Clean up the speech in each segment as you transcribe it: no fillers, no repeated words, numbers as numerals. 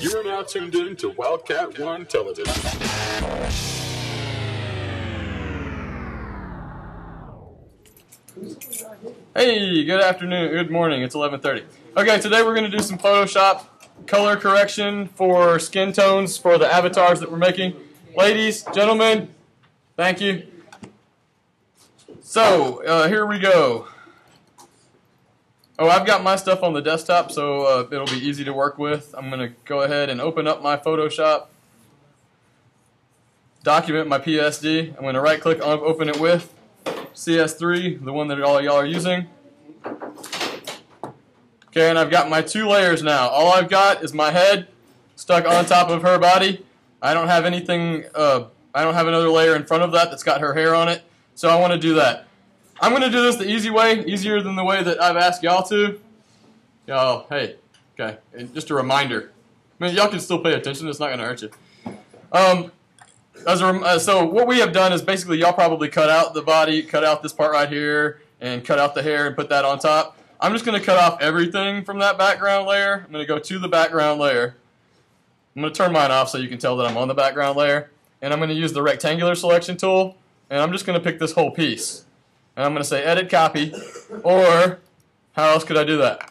You are now tuned in to Wildcat One Television. Hey, good afternoon, good morning, it's 11:30. Okay, today we're going to do some Photoshop color correction for skin tones for the avatars that we're making. Ladies, gentlemen, thank you. So, here we go. Oh, I've got my stuff on the desktop, so it'll be easy to work with. I'm going to go ahead and open up my Photoshop document, my PSD. I'm going to right-click on open it with CS3, the one that all y'all are using. Okay, and I've got my two layers now. All I've got is my head stuck on top of her body. I don't have anything, I don't have another layer in front of that that's got her hair on it, so I want to do that. I'm going to do this the easy way, easier than the way that I've asked y'all to. Y'all, hey, okay, and just a reminder. I mean, y'all can still pay attention, it's not going to hurt you. So what we have done is basically y'all probably cut out the body, cut out this part right here, and cut out the hair and put that on top. I'm just going to cut off everything from that background layer. I'm going to go to the background layer. I'm going to turn mine off so you can tell that I'm on the background layer. And I'm going to use the rectangular selection tool, and I'm just going to pick this whole piece. And I'm going to say edit copy, or how else could I do that?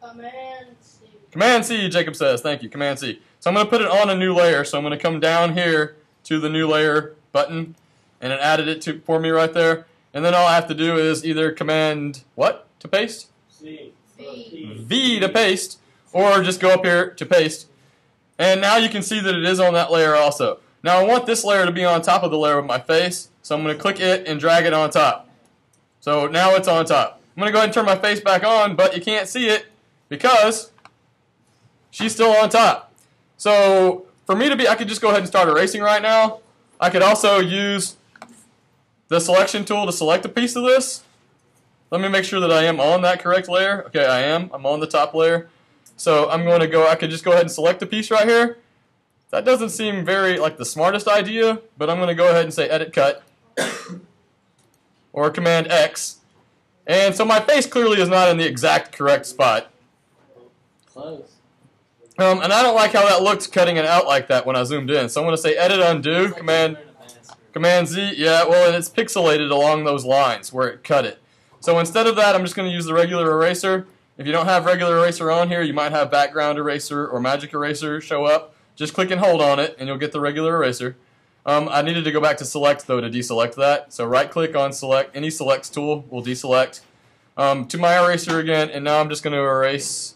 Command C. Command C, Jacob says. Thank you, Command C. So I'm going to put it on a new layer. So I'm going to come down here to the new layer button, and it added it for me right there. And then all I have to do is either command what to paste? V. V to paste, or just go up here to paste. And now you can see that it is on that layer also. Now I want this layer to be on top of the layer with my face, so I'm going to click it and drag it on top. So now it's on top. I'm going to go ahead and turn my face back on, but you can't see it because she's still on top. So for me to be, I could just go ahead and start erasing right now. I could also use the selection tool to select a piece of this. Let me make sure that I am on that correct layer. Okay, I am. I'm on the top layer. So I'm going to go, I could just go ahead and select a piece right here. That doesn't seem very like the smartest idea, but I'm going to go ahead and say edit cut or command X. And so my face clearly is not in the exact correct spot. Close. And I don't like how that looks cutting it out like that when I zoomed in. So I'm going to say edit undo, command Z. Yeah, well, and it's pixelated along those lines where it cut it. So instead of that, I'm just going to use the regular eraser. If you don't have regular eraser on here, you might have background eraser or magic eraser show up. Just click and hold on it, and you'll get the regular eraser. I needed to go back to select, though, to deselect that. So right-click on select. Any selects tool will deselect. To my eraser again, and now I'm just going to erase.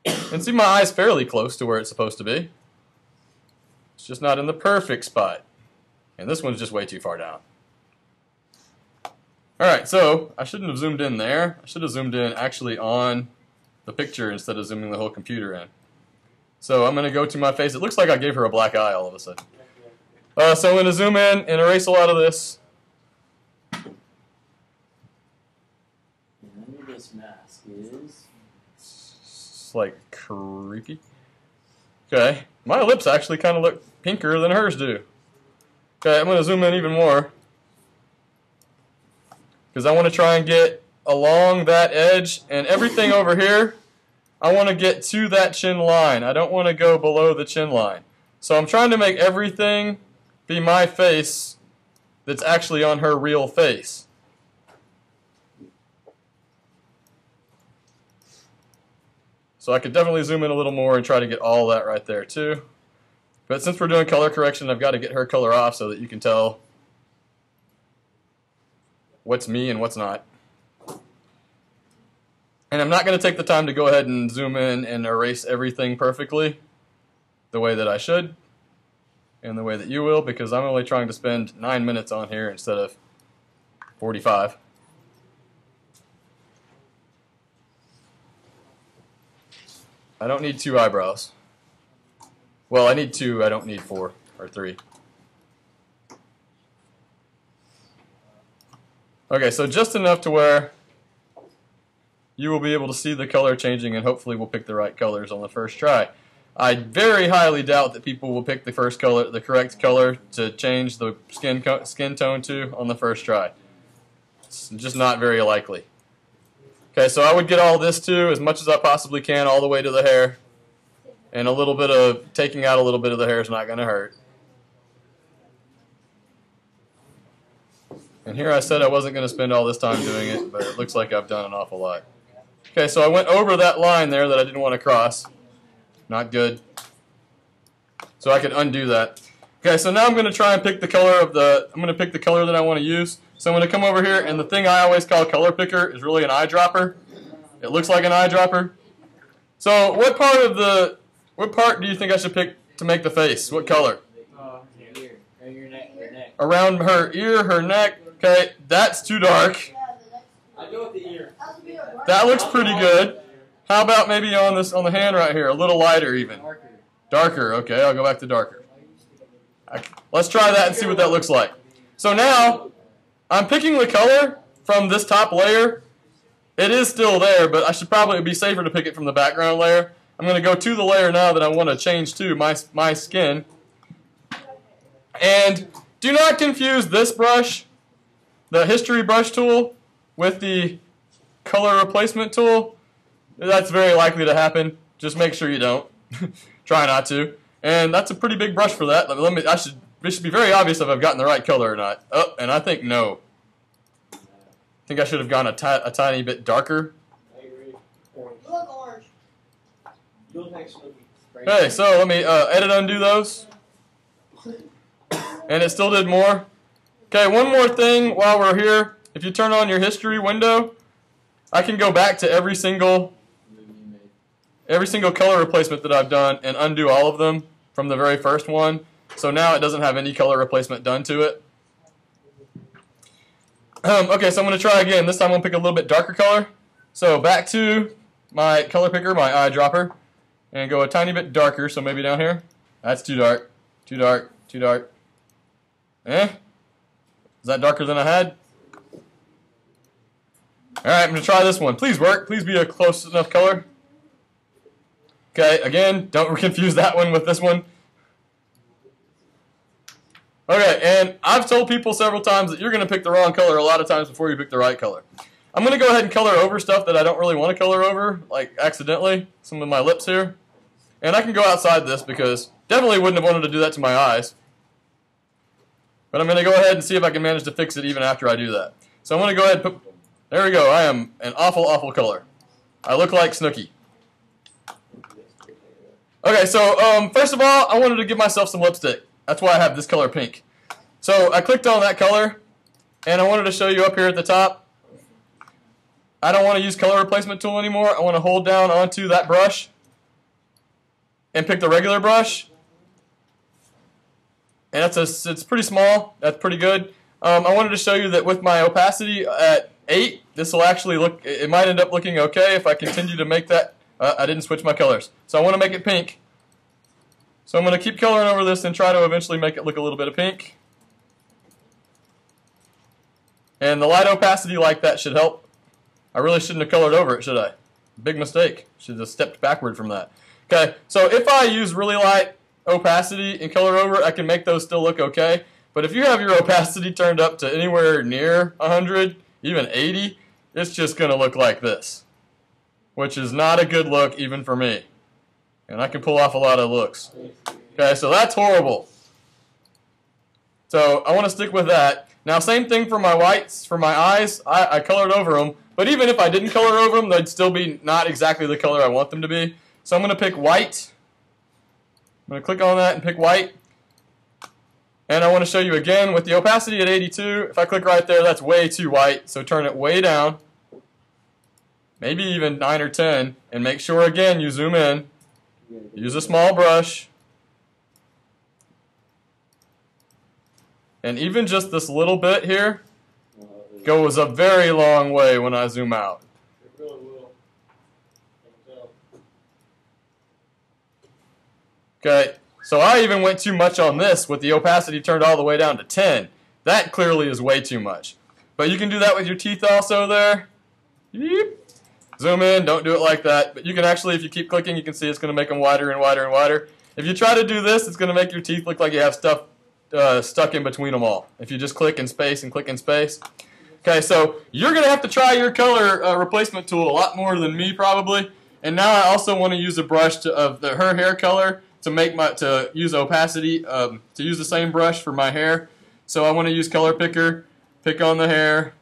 And see, my eye's fairly close to where it's supposed to be. It's just not in the perfect spot. And this one's just way too far down. Alright, so I shouldn't have zoomed in there. I should have zoomed in actually on the picture instead of zooming the whole computer in. So I'm going to go to my face. It looks like I gave her a black eye all of a sudden. So I'm going to zoom in and erase a lot of this. And this mask is... It's like creepy. Okay, my lips actually kind of look pinker than hers do. Okay, I'm going to zoom in even more, because I want to try and get along that edge, and everything over here, I want to get to that chin line. I don't want to go below the chin line. So I'm trying to make everything be my face that's actually on her real face. So I could definitely zoom in a little more and try to get all that right there too. But since we're doing color correction, I've got to get her color off so that you can tell what's me and what's not. And I'm not going to take the time to go ahead and zoom in and erase everything perfectly the way that I should and the way that you will, because I'm only trying to spend 9 minutes on here instead of 45. I don't need 2 eyebrows. Well, I need 2, I don't need 4 or 3. Okay, so just enough to where you will be able to see the color changing, and hopefully we'll pick the right colors on the first try. I very highly doubt that people will pick the first color, the correct color to change the skin tone to on the first try. It's just not very likely. Okay, so I would get all this too, as much as I possibly can, all the way to the hair. And a little bit of taking out a little bit of the hair is not going to hurt. And here I said I wasn't going to spend all this time doing it, but it looks like I've done an awful lot. Okay, so I went over that line there that I didn't want to cross. Not good. So I could undo that. Okay, so now I'm going to try and pick the color of the, I'm going to pick the color that I want to use. So I'm going to come over here, and the thing I always call color picker is really an eyedropper. It looks like an eyedropper. So what part do you think I should pick to make the face? What color? Ear. Or your neck. Around her ear, her neck. Okay, that's too dark. I go with the ear. That looks pretty good. How about maybe on the hand right here, a little lighter even? Darker. Okay, I'll go back to darker. Let's try that and see what that looks like. So now I'm picking the color from this top layer. It is still there, but I should probably be safer to pick it from the background layer. I'm going to go to the layer now that I want to change to, my skin. And do not confuse this brush, the history brush tool, with the color replacement tool. That's very likely to happen. Just make sure you don't. Try not to. And that's a pretty big brush for that. It should be very obvious if I've gotten the right color or not. Oh, and I think no. I think I should have gone a tiny bit darker. I agree. Orange. Look orange. You'll actually spray. Okay, so let me edit undo those. And it still did more. Okay, one more thing while we're here. If you turn on your history window, I can go back to every single color replacement that I've done and undo all of them from the very first one. So now it doesn't have any color replacement done to it. Okay, so I'm going to try again. This time I'm going to pick a little bit darker color. So back to my color picker, my eyedropper, and go a tiny bit darker, so maybe down here. That's too dark, too dark, too dark. Is that darker than I had? Alright, I'm going to try this one. Please work. Please be a close enough color. Okay, again, don't confuse that one with this one. Okay, and I've told people several times that you're going to pick the wrong color a lot of times before you pick the right color. I'm going to go ahead and color over stuff that I don't really want to color over, like accidentally, some of my lips here. And I can go outside this because definitely wouldn't have wanted to do that to my eyes. But I'm going to go ahead and see if I can manage to fix it even after I do that. So I'm going to go ahead and put, there we go, I am an awful, awful color. I look like Snooki. Okay, so first of all, I wanted to give myself some lipstick. That's why I have this color pink. So I clicked on that color, and I wanted to show you up here at the top. I don't want to use color replacement tool anymore. I want to hold down onto that brush and pick the regular brush. And it's pretty small. That's pretty good. I wanted to show you that with my opacity at 8, this will actually look, it might end up looking okay if I continue to make that. I didn't switch my colors. So I want to make it pink. So I'm going to keep coloring over this and try to eventually make it look a little bit of pink. And the light opacity like that should help. I really shouldn't have colored over it, should I? Big mistake. Should have stepped backward from that. Okay, so if I use really light opacity and color over, I can make those still look okay. But if you have your opacity turned up to anywhere near 100, even 80, it's just going to look like this. Which is not a good look even for me. And I can pull off a lot of looks. Okay, so that's horrible. So I want to stick with that. Now, same thing for my whites, for my eyes. I colored over them. But even if I didn't color over them, they'd still be not exactly the color I want them to be. So I'm going to pick white. I'm going to click on that and pick white. And I want to show you again with the opacity at 82. If I click right there, that's way too white. So turn it way down. Maybe even 9 or 10. And make sure, again, you zoom in. Use a small brush. And even just this little bit here goes a very long way when I zoom out. It really will. Okay, so I even went too much on this with the opacity turned all the way down to 10. That clearly is way too much. But you can do that with your teeth also there. Yeep. Zoom in, don't do it like that. But you can actually, if you keep clicking, you can see it's going to make them wider and wider and wider. If you try to do this, it's going to make your teeth look like you have stuff stuck in between them all. If you just click in space and click in space. Okay, so you're going to have to try your color replacement tool a lot more than me probably. And now I also want to use a brush of her hair color to use opacity, to use the same brush for my hair. So I want to use color picker, pick on the hair,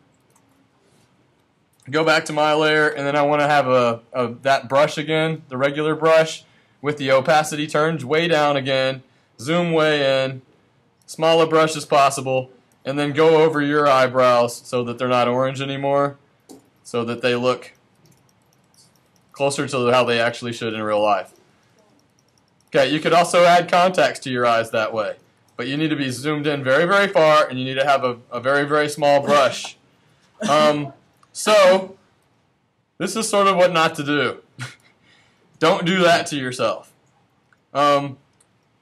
go back to my layer, and then I want to have that brush again, the regular brush, with the opacity turned way down again, zoom way in, smaller brush as possible, and then go over your eyebrows so that they're not orange anymore, so that they look closer to how they actually should in real life. Okay, you could also add contacts to your eyes that way, but you need to be zoomed in very, very far, and you need to have a very, very small brush. So, this is sort of what not to do. Don't do that to yourself.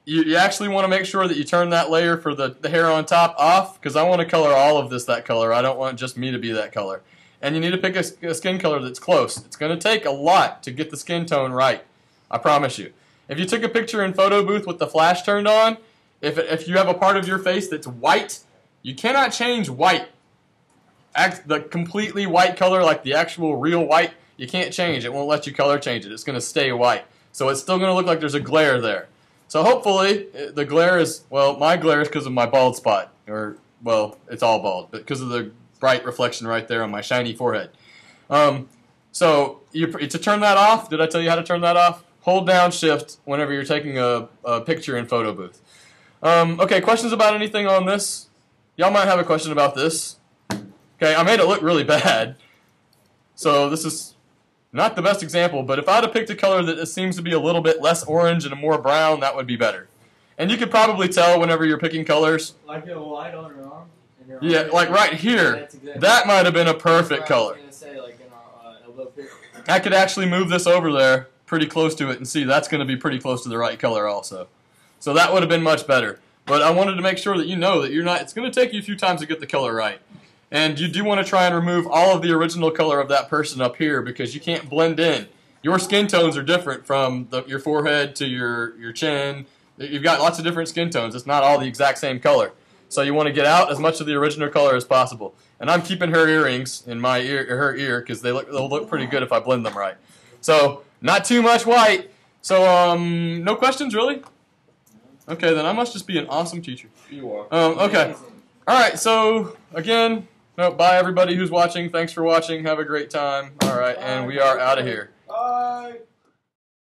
You actually want to make sure that you turn that layer for the hair on top off, because I want to color all of this that color. I don't want just me to be that color. And you need to pick a skin color that's close. It's going to take a lot to get the skin tone right. I promise you. If you took a picture in photo booth with the flash turned on, if you have a part of your face that's white, you cannot change white. The completely white color, like the actual real white, you can't change. It won't let you color change it. It's going to stay white. So it's still going to look like there's a glare there. So hopefully the glare is, well, my glare is because of my bald spot. Or, well, it's all bald, but because of the bright reflection right there on my shiny forehead. So to turn that off, did I tell you how to turn that off? Hold down Shift whenever you're taking a picture in photo booth. Okay, questions about anything on this? Y'all might have a question about this. Okay, I made it look really bad. So this is not the best example, but if I had picked a color that seems to be a little bit less orange and more brown, that would be better. And you could probably tell whenever you're picking colors. Like a light on her arm? Yeah, like right here. Exactly that might have been a perfect color. Say, like in our, I could actually move this over there pretty close to it and see that's going to be pretty close to the right color also. So that would have been much better. But I wanted to make sure that you know that you're not, it's going to take you a few times to get the color right. And you do want to try and remove all of the original color of that person up here because you can't blend in. Your skin tones are different from your forehead to your chin. You've got lots of different skin tones. It's not all the exact same color. So you want to get out as much of the original color as possible. And I'm keeping her earrings in my ear, her ear, because they'll look pretty good if I blend them right. So not too much white. So no questions really? Okay, then I must just be an awesome teacher. You are. Okay. All right. So again, bye everybody who's watching. Thanks for watching. Have a great time. All right, and we are out of here. Bye.